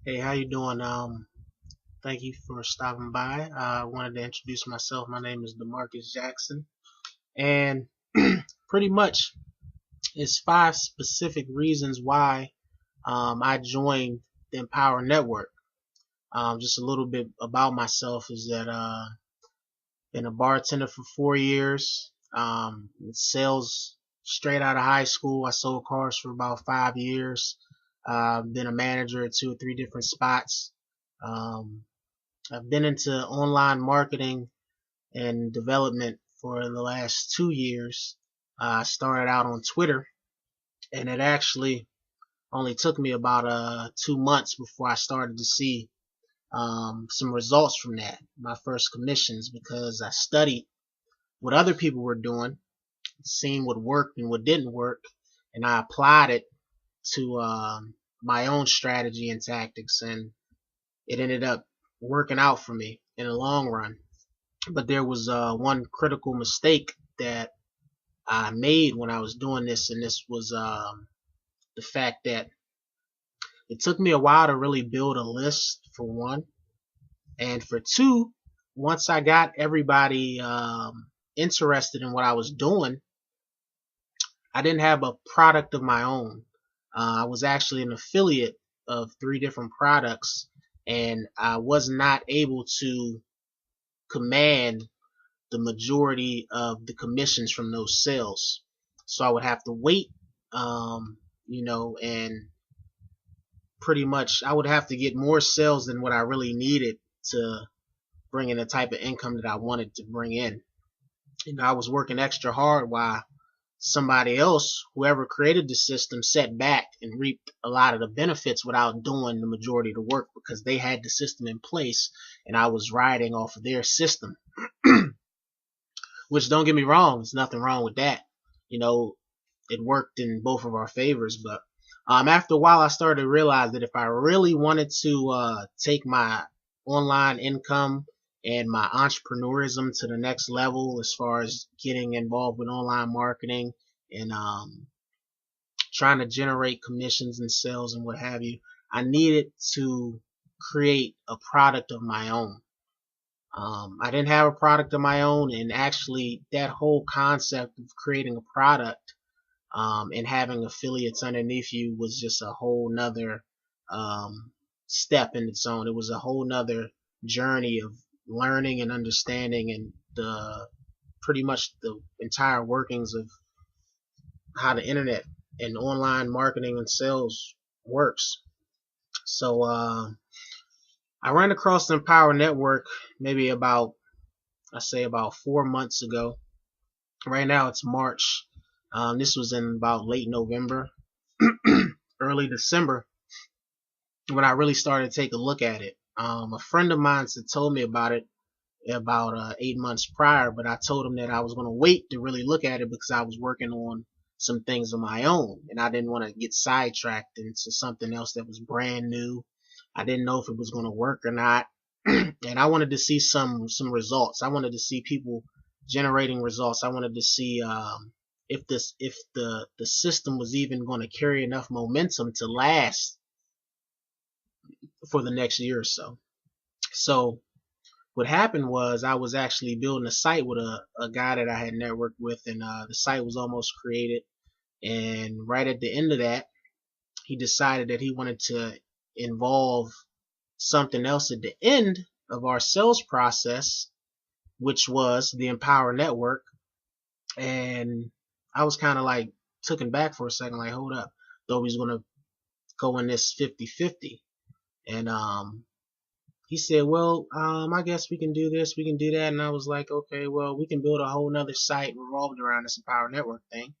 Hey, how you doing? Thank you for stopping by. I wanted to introduce myself. My name is Demarcus Jackson, and pretty much it's five specific reasons why I joined the Empower Network. Just a little bit about myself is that been a bartender for 4 years. Sales straight out of high school. I sold cars for about 5 years. Been a manager at two or three different spots. Um, I've been into online marketing and development for the last 2 years. I started out on Twitter, and it actually only took me about 2 months before I started to see some results from that. My first commissions, because I studied what other people were doing, seeing what worked and what didn't work, and I applied it to my own strategy and tactics, and it ended up working out for me in the long run. But there was one critical mistake that I made when I was doing this, and this was the fact that it took me a while to really build a list, for one, and for two, once I got everybody interested in what I was doing, I didn't have a product of my own. I was actually an affiliate of three different products, and I was not able to command the majority of the commissions from those sales. So I would have to wait, and pretty much I would have to get more sales than what I really needed to bring in the type of income that I wanted to bring in. I was working extra hard while somebody else, whoever created the system, sat back and reaped a lot of the benefits without doing the majority of the work because they had the system in place and I was riding off of their system. Which, don't get me wrong, there's nothing wrong with that. You know, it worked in both of our favors, but after a while I started to realize that if I really wanted to take my online income and my entrepreneurism to the next level as far as getting involved with online marketing and trying to generate commissions and sales and what have you, I needed to create a product of my own. I didn't have a product of my own, and actually that whole concept of creating a product and having affiliates underneath you was just a whole nother step in its own. It was a whole nother journey of learning and understanding and the pretty much the entire workings of how the internet and online marketing and sales works. So I ran across the Empower Network maybe about, I say, about 4 months ago. Right now it's March. This was in about late November, early December, when I really started to take a look at it. A friend of mine had told me about it about 8 months prior, but I told him that I was going to wait to really look at it because I was working on some things of my own, and I didn't want to get sidetracked into something else that was brand new. I didn't know if it was going to work or not, and I wanted to see some results. I wanted to see people generating results. I wanted to see if the system was even going to carry enough momentum to last for the next year or so. So what happened was I was actually building a site with a guy that I had networked with, and the site was almost created. And right at the end of that, he decided that he wanted to involve something else at the end of our sales process, which was the Empower Network. And I was kind of like taken back for a second, like, hold up, though he's going to go in this 50-50. And he said, well, I guess we can do this, we can do that. And I was like, okay, well, we can build a whole nother site revolved around this Empower Network thing.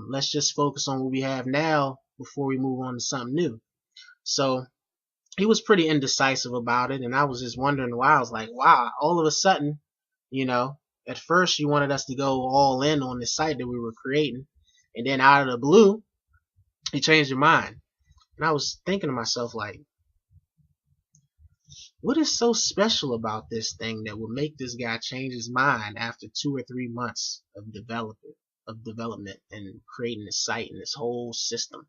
Let's just focus on what we have now before we move on to something new. So he was pretty indecisive about it, and I was just wondering why. I was like, wow, all of a sudden, you know, at first you wanted us to go all in on this site that we were creating, and then out of the blue, he changed your mind. And I was thinking to myself, like, what is so special about this thing that would make this guy change his mind after 2 or 3 months of development and creating this site and this whole system?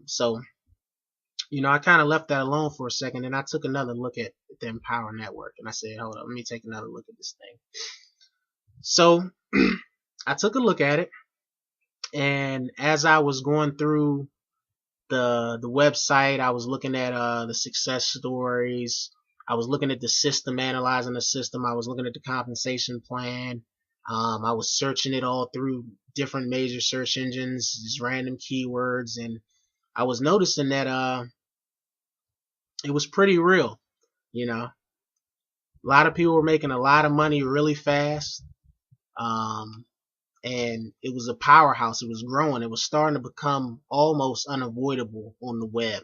So I kind of left that alone for a second, and I took another look at the Empower Network, and I said, hold up, let me take another look at this thing. So I took a look at it, and as I was going through the website, I was looking at the success stories. I was looking at the system, analyzing the system. I was looking at the compensation plan. I was searching it all through different major search engines, just random keywords, and I was noticing that it was pretty real. A lot of people were making a lot of money really fast. And it was a powerhouse. It was growing. It was starting to become almost unavoidable on the web.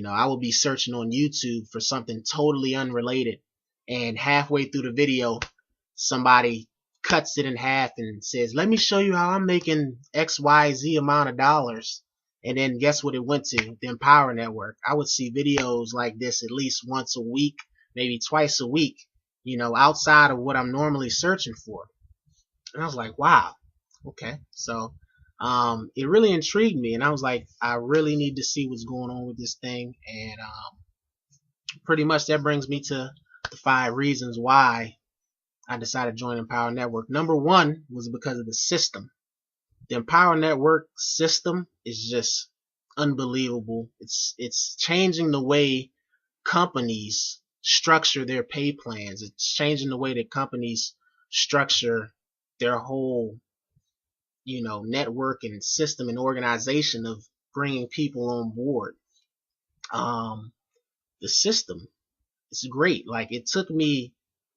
I would be searching on YouTube for something totally unrelated, and halfway through the video, somebody cuts it in half and says, let me show you how I'm making XYZ amount of dollars. And then guess what it went to? The Empower Network. I would see videos like this at least once a week, maybe twice a week, outside of what I'm normally searching for. And I was like, wow, okay. So it really intrigued me, and I was like, I really need to see what's going on with this thing. And pretty much that brings me to the 5 reasons why I decided to join Empower Network. Number 1 was because of the system. The Empower Network system is just unbelievable. It's changing the way companies structure their pay plans. It's changing the way that companies structure their whole network and system and organization of bringing people on board. The system is great. Like, it took me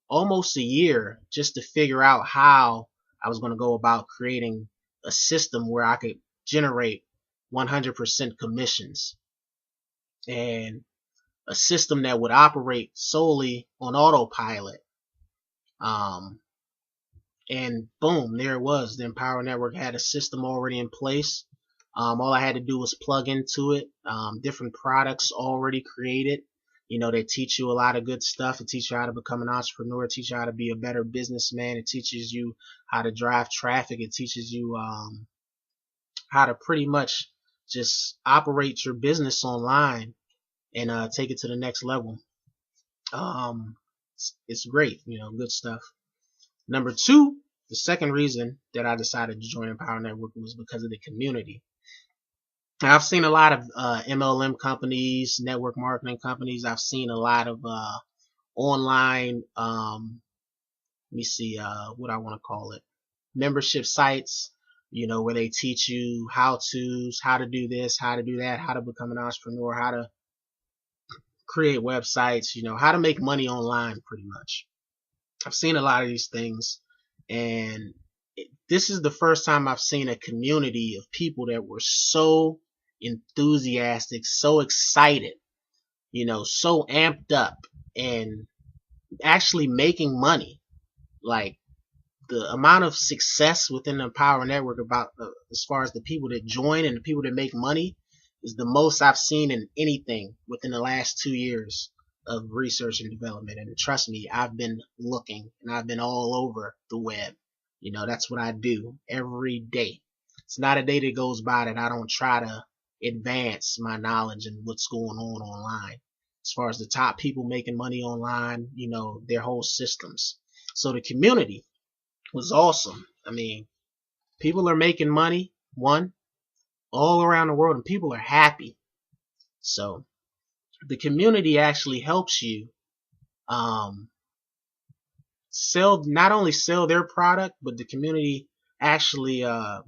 almost a year just to figure out how I was going to go about creating a system where I could generate 100% commissions, and a system that would operate solely on autopilot. And boom, there it was. The Empower Network had a system already in place. All I had to do was plug into it. Different products already created. They teach you a lot of good stuff. It teaches you how to become an entrepreneur. It teaches you how to be a better businessman. It teaches you how to drive traffic. It teaches you how to pretty much just operate your business online and take it to the next level. It's great, good stuff. Number 2, the second reason that I decided to join Empower Network was because of the community. Now, I've seen a lot of MLM companies, network marketing companies. I've seen a lot of online, let me see, what I want to call it, membership sites, where they teach you how-tos, how to do this, how to do that, how to become an entrepreneur, how to create websites, how to make money online, pretty much. I've seen a lot of these things, and this is the first time I've seen a community of people that were so enthusiastic, so excited, so amped up, and actually making money. Like, the amount of success within the Empower Network about as far as the people that join and the people that make money is the most I've seen in anything within the last 2 years of research and development. And trust me, I've been looking, and I've been all over the web. That's what I do every day. It's not a day that goes by that I don't try to advance my knowledge and what's going on online. As far as the top people making money online, their whole systems. So the community was awesome. I mean, people are making money, all around the world, and people are happy. So the community actually helps you not only sell their product, but the community actually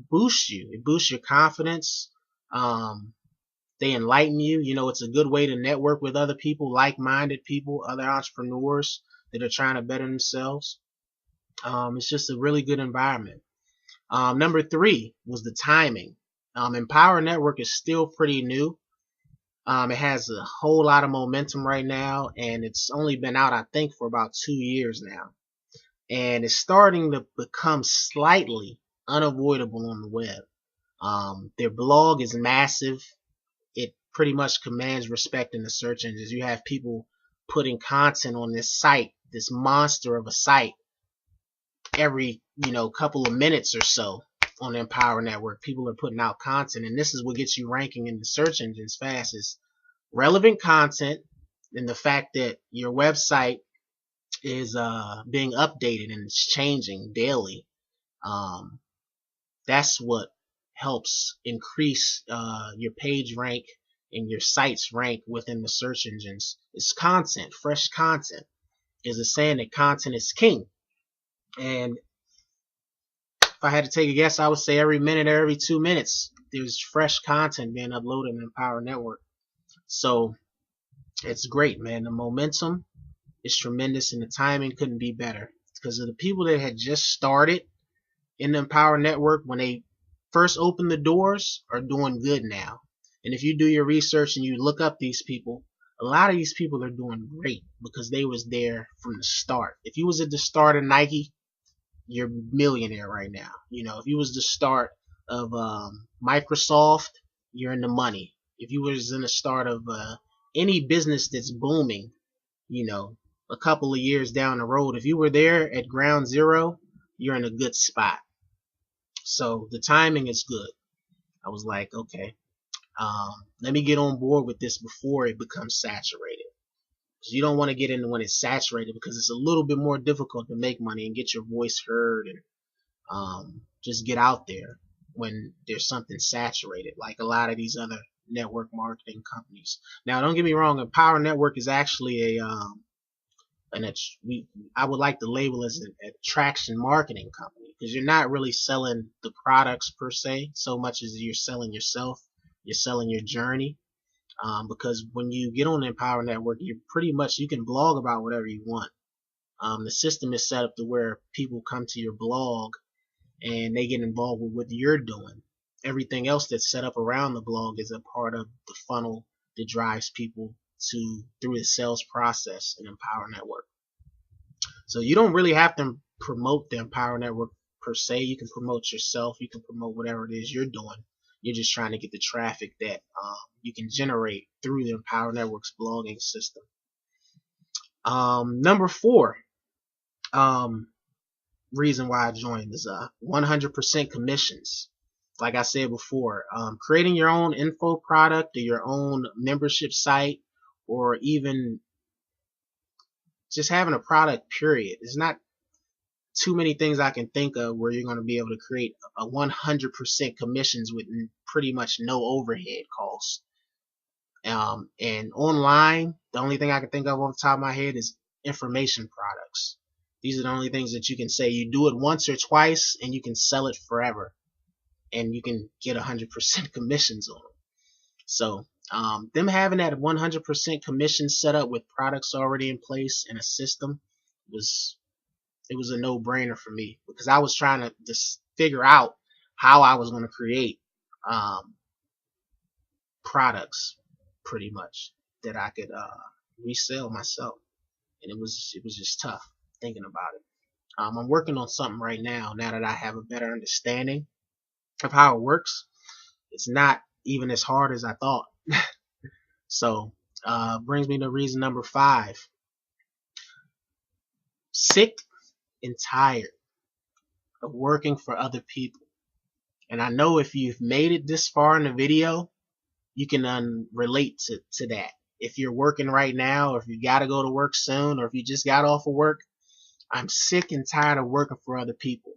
boosts you. It boosts your confidence. They enlighten you. It's a good way to network with other people, like-minded people, other entrepreneurs that are trying to better themselves. It's just a really good environment. Number 3 was the timing. Empower Network is still pretty new. It has a whole lot of momentum right now, and it's only been out, I think, for about 2 years now. And it's starting to become slightly unavoidable on the web. Their blog is massive. It pretty much commands respect in the search engines. You have people putting content on this site, this monster of a site, every couple of minutes or so on the Empower Network. People are putting out content, and this is what gets you ranking in the search engines fastest. relevant content, and the fact that your website is being updated and it's changing daily. Um, that's what helps increase your page rank and your site's rank within the search engines. It's content, fresh content. There's a saying that content is king. And if I had to take a guess, I would say every minute or every 2 minutes, there's fresh content being uploaded in Empower Network. So it's great, man. The momentum is tremendous and the timing couldn't be better. Because of the people that had just started in the Empower Network when they first opened the doors are doing good now. And if you do your research and you look up these people, a lot of these people are doing great because they was there from the start. If you was at the start of Nike, you're a millionaire right now. You know, if you was the start of Microsoft, you're in the money. If you was in the start of any business that's booming, you know, a couple of years down the road, if you were there at ground zero, you're in a good spot. So the timing is good. I was like, okay, let me get on board with this before it becomes saturated. Because you don't want to get in when it's saturated because it's a little bit more difficult to make money and get your voice heard and just get out there when there's something saturated, like a lot of these other network marketing companies. Now, don't get me wrong, Empower Network is actually I would like to label as an attraction marketing company because you're not really selling the products per se so much as you're selling yourself. You're selling your journey. Because when you get on the Empower Network, you can blog about whatever you want. The system is set up to where people come to your blog and they get involved with what you're doing. Everything else that's set up around the blog is a part of the funnel that drives people through the sales process in Empower Network. So you don't really have to promote the Empower Network per se. You can promote yourself. You can promote whatever it is you're doing. You're just trying to get the traffic that you can generate through the Empower Network's blogging system. Number 4 reason why I joined is 100% commissions. Like I said before, creating your own info product or your own membership site or even just having a product, period. There's not too many things I can think of where you're going to be able to create a 100% commissions with pretty much no overhead costs. And online, the only thing I can think of off the top of my head is information products. These are the only things that you can say. You do it once or twice and you can sell it forever. And you can get 100% commissions on them. So them having that 100% commission set up with products already in place and a system was a no-brainer for me because I was trying to just figure out how I was going to create products pretty much that I could resell myself, and it was just tough thinking about it. I'm working on something right now that I have a better understanding of how it works. It's not even as hard as I thought. So brings me to reason number 5. Sick and tired of working for other people. And I know if you've made it this far in the video, you can relate to that. If you're working right now, or if you got to go to work soon, or if you just got off of work, I'm sick and tired of working for other people.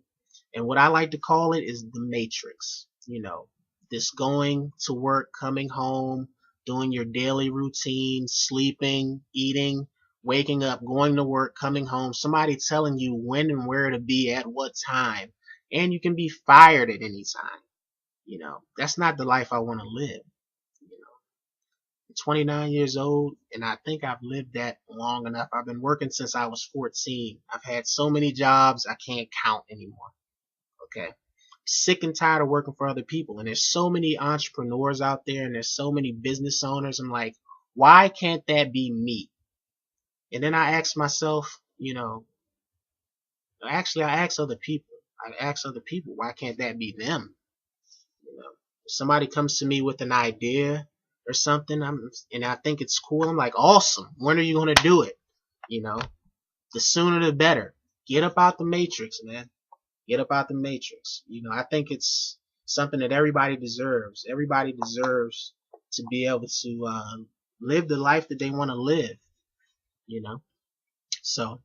And what I like to call it is the matrix. You know, this going to work, coming home, doing your daily routine, sleeping, eating, waking up, going to work, coming home, somebody telling you when and where to be at what time, and you can be fired at any time. You know, that's not the life I want to live. You know, I'm 29 years old, and I think I've lived that long enough. I've been working since I was 14. I've had so many jobs, I can't count anymore. Okay. Sick and tired of working for other people. And there's so many entrepreneurs out there and there's so many business owners. I'm like, why can't that be me? And then I ask myself, you know, actually I ask other people. Why can't that be them? You know, if somebody comes to me with an idea or something, and I think it's cool, I'm like, awesome. When are you going to do it? You know, the sooner the better. Get up out the matrix, man. Get up out the matrix. You know, I think it's something that everybody deserves. Everybody deserves to be able to live the life that they want to live, you know. So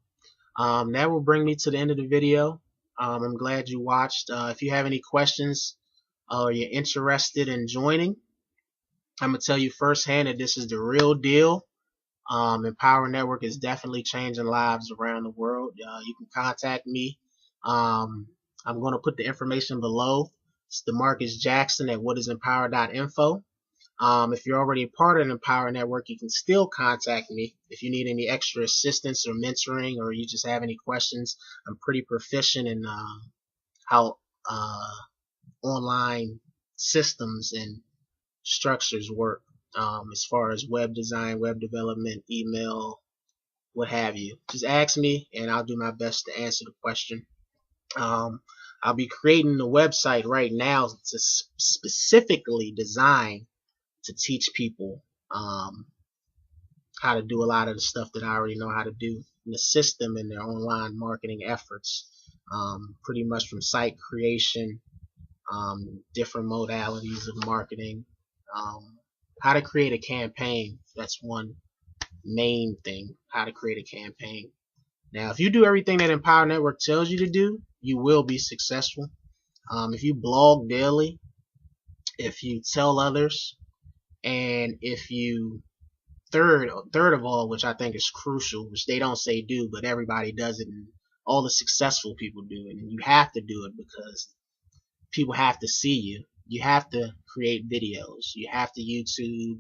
that will bring me to the end of the video. I'm glad you watched. If you have any questions or you're interested in joining, I'm gonna tell you firsthand that this is the real deal. Empower Network is definitely changing lives around the world. You can contact me. I'm going to put the information below. It's DeMarcus Jackson at whatisempower.info. If you're already a part of the Empower Network, you can still contact me if you need any extra assistance or mentoring, or you just have any questions. I'm pretty proficient in how online systems and structures work, as far as web design, web development, email, what have you. Just ask me and I'll do my best to answer the question. I'll be creating a website right now to specifically design to teach people how to do a lot of the stuff that I already know how to do in the system in their online marketing efforts. Pretty much from site creation, different modalities of marketing, how to create a campaign. That's one main thing, how to create a campaign. Now, if you do everything that Empower Network tells you to do, you will be successful. If you blog daily, if you tell others, and if you third of all, which I think is crucial, which they don't say do, but everybody does it, and all the successful people do it, and you have to do it because people have to see you. You have to create videos. You have to YouTube.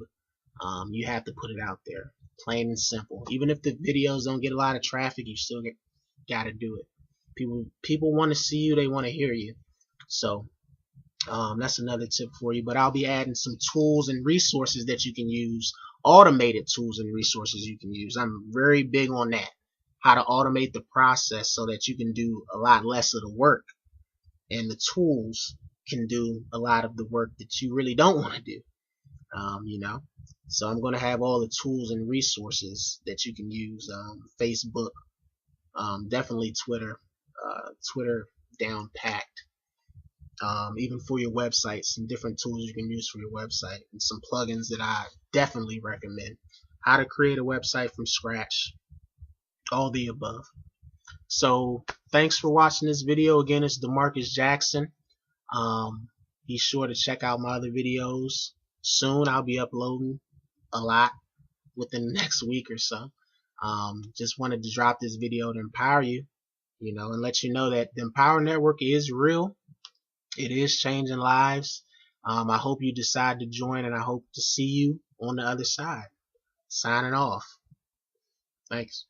You have to put it out there, plain and simple. Even if the videos don't get a lot of traffic, you still got to do it. People want to see you. They want to hear you. So that's another tip for you. But I'll be adding some tools and resources that you can use, automated tools and resources you can use. I'm very big on that, how to automate the process so that you can do a lot less of the work, and the tools can do a lot of the work that you really don't want to do. You know, so I'm going to have all the tools and resources that you can use. Facebook, definitely Twitter, Twitter down packed. Even for your website, some different tools you can use for your website, and some plugins that I definitely recommend. How to create a website from scratch, all the above. So thanks for watching this video. Again, it's DeMarcus Jackson. Be sure to check out my other videos. Soon I'll be uploading a lot within the next week or so. Just wanted to drop this video to empower you, and let you know that the Empower Network is real. It is changing lives. I hope you decide to join, and I hope to see you on the other side. Signing off. Thanks.